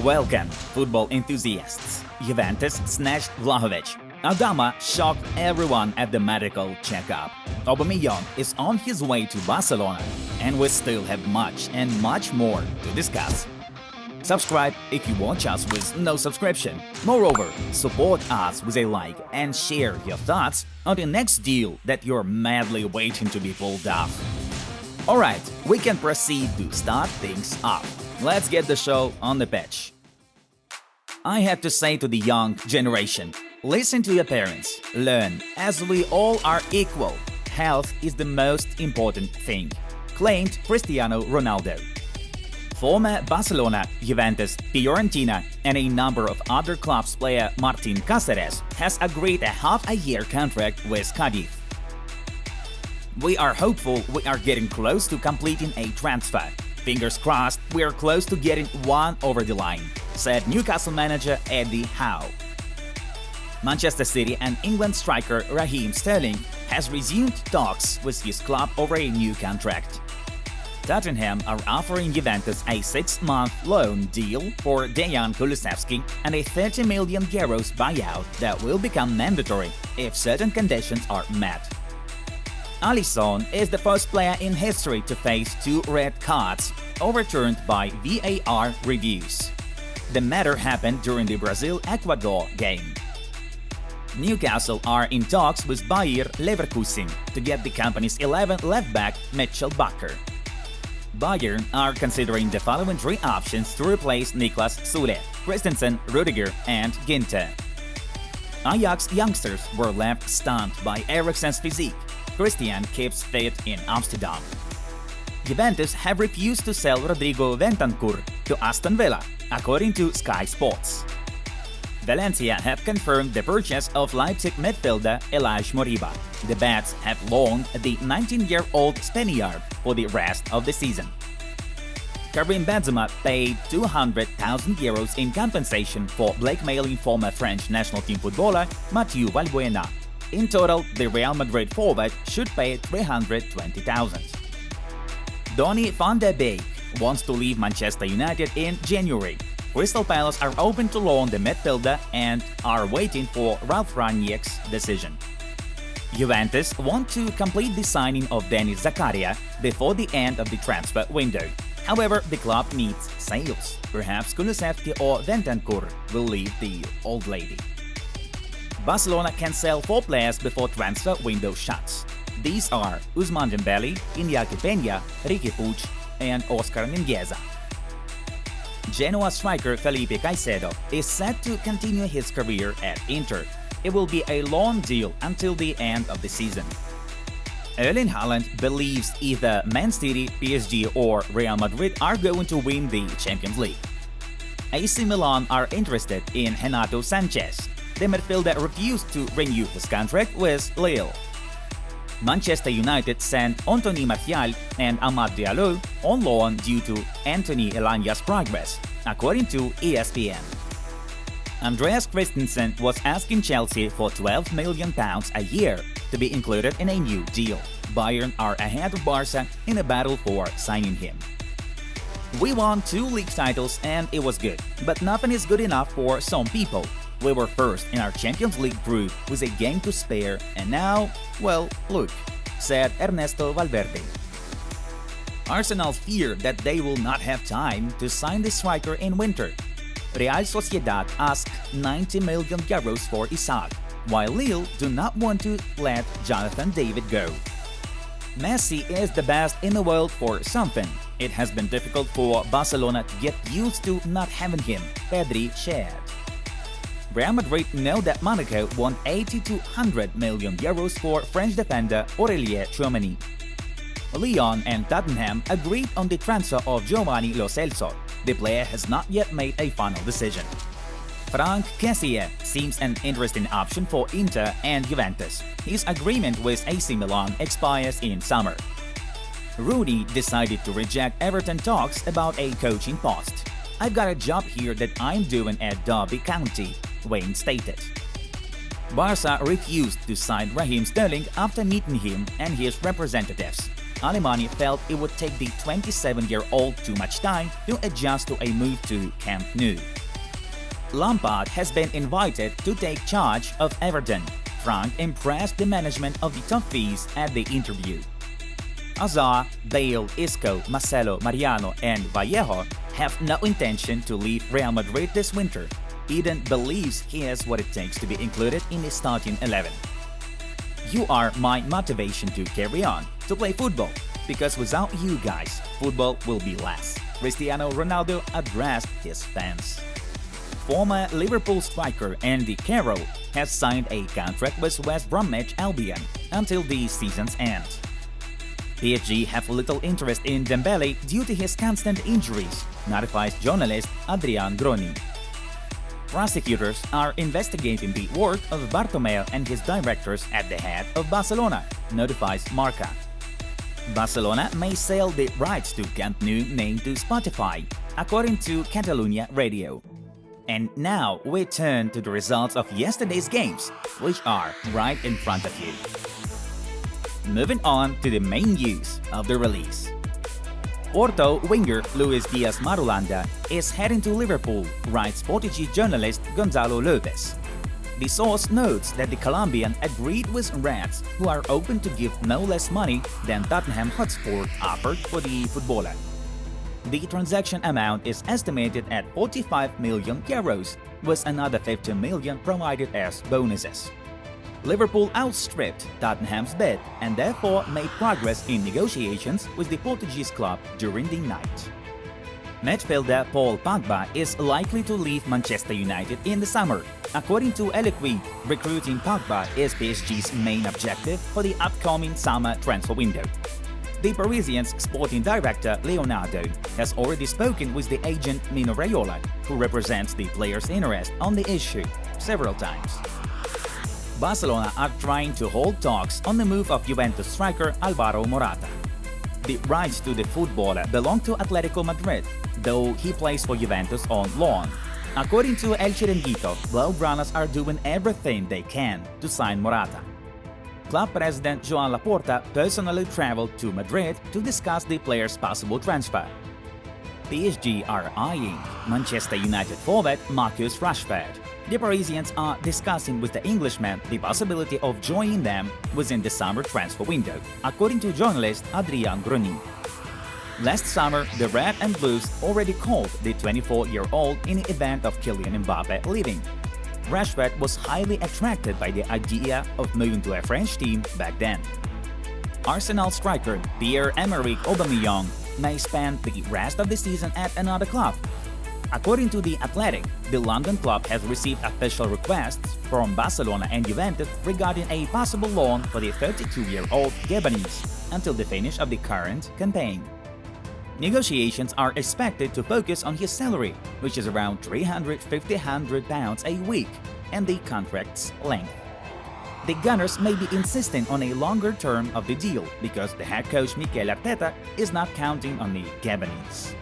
Welcome, football enthusiasts. Juventus snatched Vlahovic. Adama shocked everyone at the medical checkup. Aubameyang is on his way to Barcelona, and we still have much and much more to discuss. Subscribe if you watch us with no subscription. Moreover, support us with a like and share your thoughts on the next deal that you're madly waiting to be pulled off. Alright, we can proceed to start things off. Let's get the show on the pitch. I have to say to the young generation, listen to your parents, learn, as we all are equal. Health is the most important thing, claimed Cristiano Ronaldo. Former Barcelona, Juventus, Fiorentina, and a number of other clubs player Martin Cáceres has agreed a half-a-year contract with Cadiz. We are hopeful we are getting close to completing a transfer. Fingers crossed we are close to getting one over the line, said Newcastle manager Eddie Howe. Manchester City and England striker Raheem Sterling has resumed talks with his club over a new contract. Tottenham are offering Juventus a 6-month loan deal for Dejan Kulusevski and a €30 million buyout that will become mandatory if certain conditions are met. Alisson is the first player in history to face 2 red cards, overturned by VAR reviews. The matter happened during the Brazil-Ecuador game. Newcastle are in talks with Bayer Leverkusen to get the company's 11th left-back Mitchell Bakker. Bayern are considering the following 3 options to replace Niklas Süle, Christensen, Rudiger, and Ginter. Ajax youngsters were left stunned by Eriksen's physique. Christian keeps fit in Amsterdam. Juventus have refused to sell Rodrigo Bentancur to Aston Villa, according to Sky Sports. Valencia have confirmed the purchase of Leipzig midfielder Elijah Moriba. The Bats have loaned the 19-year-old Spaniard for the rest of the season. Karim Benzema paid €200,000 in compensation for blackmailing former French national team footballer Mathieu Valbuena. In total, the Real Madrid forward should pay $320,000. Donny van der Beek wants to leave Manchester United in January. Crystal Palace are open to loan the midfielder and are waiting for Ralf Rangnick's decision. Juventus want to complete the signing of Denis Zakaria before the end of the transfer window. However, the club needs sales. Perhaps Kulusevski or Bentancur will leave the old lady. Barcelona can sell 4 players before transfer window shuts. These are Ousmane Dembele, Iñaki Peña, Riqui Puig, and Oscar Mingueza. Genoa striker Felipe Caicedo is set to continue his career at Inter. It will be a long deal until the end of the season. Erling Haaland believes either Man City, PSG or Real Madrid are going to win the Champions League. AC Milan are interested in Renato Sanchez. The midfielder refused to renew his contract with Lille. Manchester United sent Anthony Martial and Amad Diallo on loan due to Anthony Elanya's progress, according to ESPN. Andreas Christensen was asking Chelsea for £12 million a year to be included in a new deal. Bayern are ahead of Barca in a battle for signing him. We won 2 league titles and it was good, but nothing is good enough for some people. We were first in our Champions League group with a game to spare, and now, well, look, said Ernesto Valverde. Arsenal fear that they will not have time to sign the striker in winter. Real Sociedad asked €90 million for Isaac, while Lille do not want to let Jonathan David go. Messi is the best in the world for something. It has been difficult for Barcelona to get used to not having him, Pedri shared. Real Madrid know that Monaco want €80 to €100 million for French defender Aurélien Tchouameni. Lyon and Tottenham agreed on the transfer of Giovanni Lo Celso. The player has not yet made a final decision. Franck Kessié seems an interesting option for Inter and Juventus. His agreement with AC Milan expires in summer. Rooney decided to reject Everton talks about a coaching post. "I've got a job here that I'm doing at Derby County," Wayne stated. Barca refused to sign Raheem Sterling after meeting him and his representatives. Alemany felt it would take the 27-year-old too much time to adjust to a move to Camp Nou. Lampard has been invited to take charge of Everton. Frank impressed the management of the Toffees at the interview. Hazard, Bale, Isco, Marcelo, Mariano and Vallejo have no intention to leave Real Madrid this winter. Eden believes he has what it takes to be included in the starting 11. You are my motivation to carry on, to play football, because without you guys, football will be less. Cristiano Ronaldo addressed his fans. Former Liverpool striker Andy Carroll has signed a contract with West Bromwich Albion until the season's end. PSG have little interest in Dembele due to his constant injuries, notifies journalist Adrian Groni. Prosecutors are investigating the work of Bartomeu and his directors at the head of Barcelona, notifies Marca. Barcelona may sell the rights to Camp Nou name to Spotify, according to Catalunya Radio. And now we turn to the results of yesterday's games, which are right in front of you. Moving on to the main news of the release. Porto winger Luis Diaz Marulanda is heading to Liverpool, writes Portuguese journalist Gonzalo Lopes. The source notes that the Colombian agreed with Reds, who are open to give no less money than Tottenham Hotspur offered for the footballer. The transaction amount is estimated at 45 million euros, with another 15 million provided as bonuses. Liverpool outstripped Tottenham's bid and therefore made progress in negotiations with the Portuguese club during the night. Midfielder Paul Pogba is likely to leave Manchester United in the summer. According to Eloquy, recruiting Pogba is PSG's main objective for the upcoming summer transfer window. The Parisians' sporting director Leonardo has already spoken with the agent Mino Raiola, who represents the player's interest on the issue, several times. Barcelona are trying to hold talks on the move of Juventus striker Alvaro Morata. The rights to the footballer belong to Atletico Madrid, though he plays for Juventus on loan. According to El Chiringuito, Blaugranas are doing everything they can to sign Morata. Club president Joan Laporta personally traveled to Madrid to discuss the player's possible transfer. PSG are eyeing Manchester United forward Marcus Rashford. The Parisians are discussing with the Englishman the possibility of joining them within the summer transfer window, according to journalist Adrian Groni. Last summer, the Red and Blues already called the 24-year-old in the event of Kylian Mbappe leaving. Rashford was highly attracted by the idea of moving to a French team back then. Arsenal striker Pierre-Emerick Aubameyang may spend the rest of the season at another club. According to The Athletic, the London club has received official requests from Barcelona and Juventus regarding a possible loan for the 32-year-old Gabonese until the finish of the current campaign. Negotiations are expected to focus on his salary, which is around £350 a week, and the contract's length. The Gunners may be insisting on a longer term of the deal because the head coach Mikel Arteta is not counting on the Gabonese.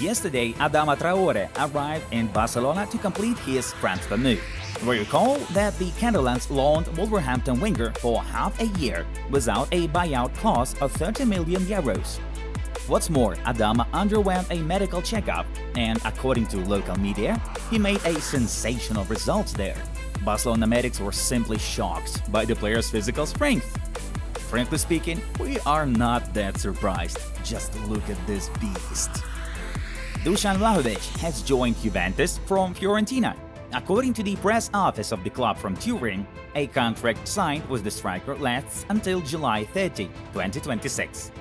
Yesterday, Adama Traore arrived in Barcelona to complete his transfer move. Recall that the Catalans loaned Wolverhampton winger for half a year without a buyout clause of 30 million euros. What's more, Adama underwent a medical checkup, and according to local media, he made a sensational result there. Barcelona medics were simply shocked by the player's physical strength. Frankly speaking, we are not that surprised. Just look at this beast. Dusan Vlahovic has joined Juventus from Fiorentina. According to the press office of the club from Turin, a contract signed with the striker lasts until July 30, 2026.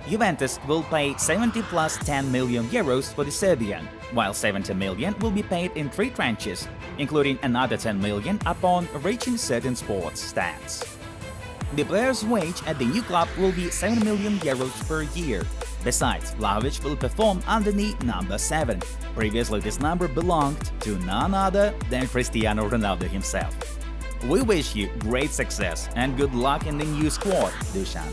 Juventus will pay 70 plus 10 million euros for the Serbian, while 70 million will be paid in 3 tranches, including another 10 million upon reaching certain sports stats. The player's wage at the new club will be 7 million euros per year. Besides, Vlahovic will perform underneath number 7. Previously, this number belonged to none other than Cristiano Ronaldo himself. We wish you great success and good luck in the new squad, Dusan.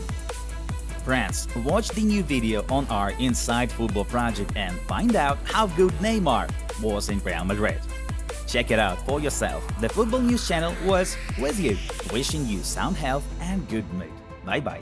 Friends, watch the new video on our Inside Football project and find out how good Neymar was in Real Madrid. Check it out for yourself. The Football News channel was with you, wishing you sound health and good mood. Bye-bye.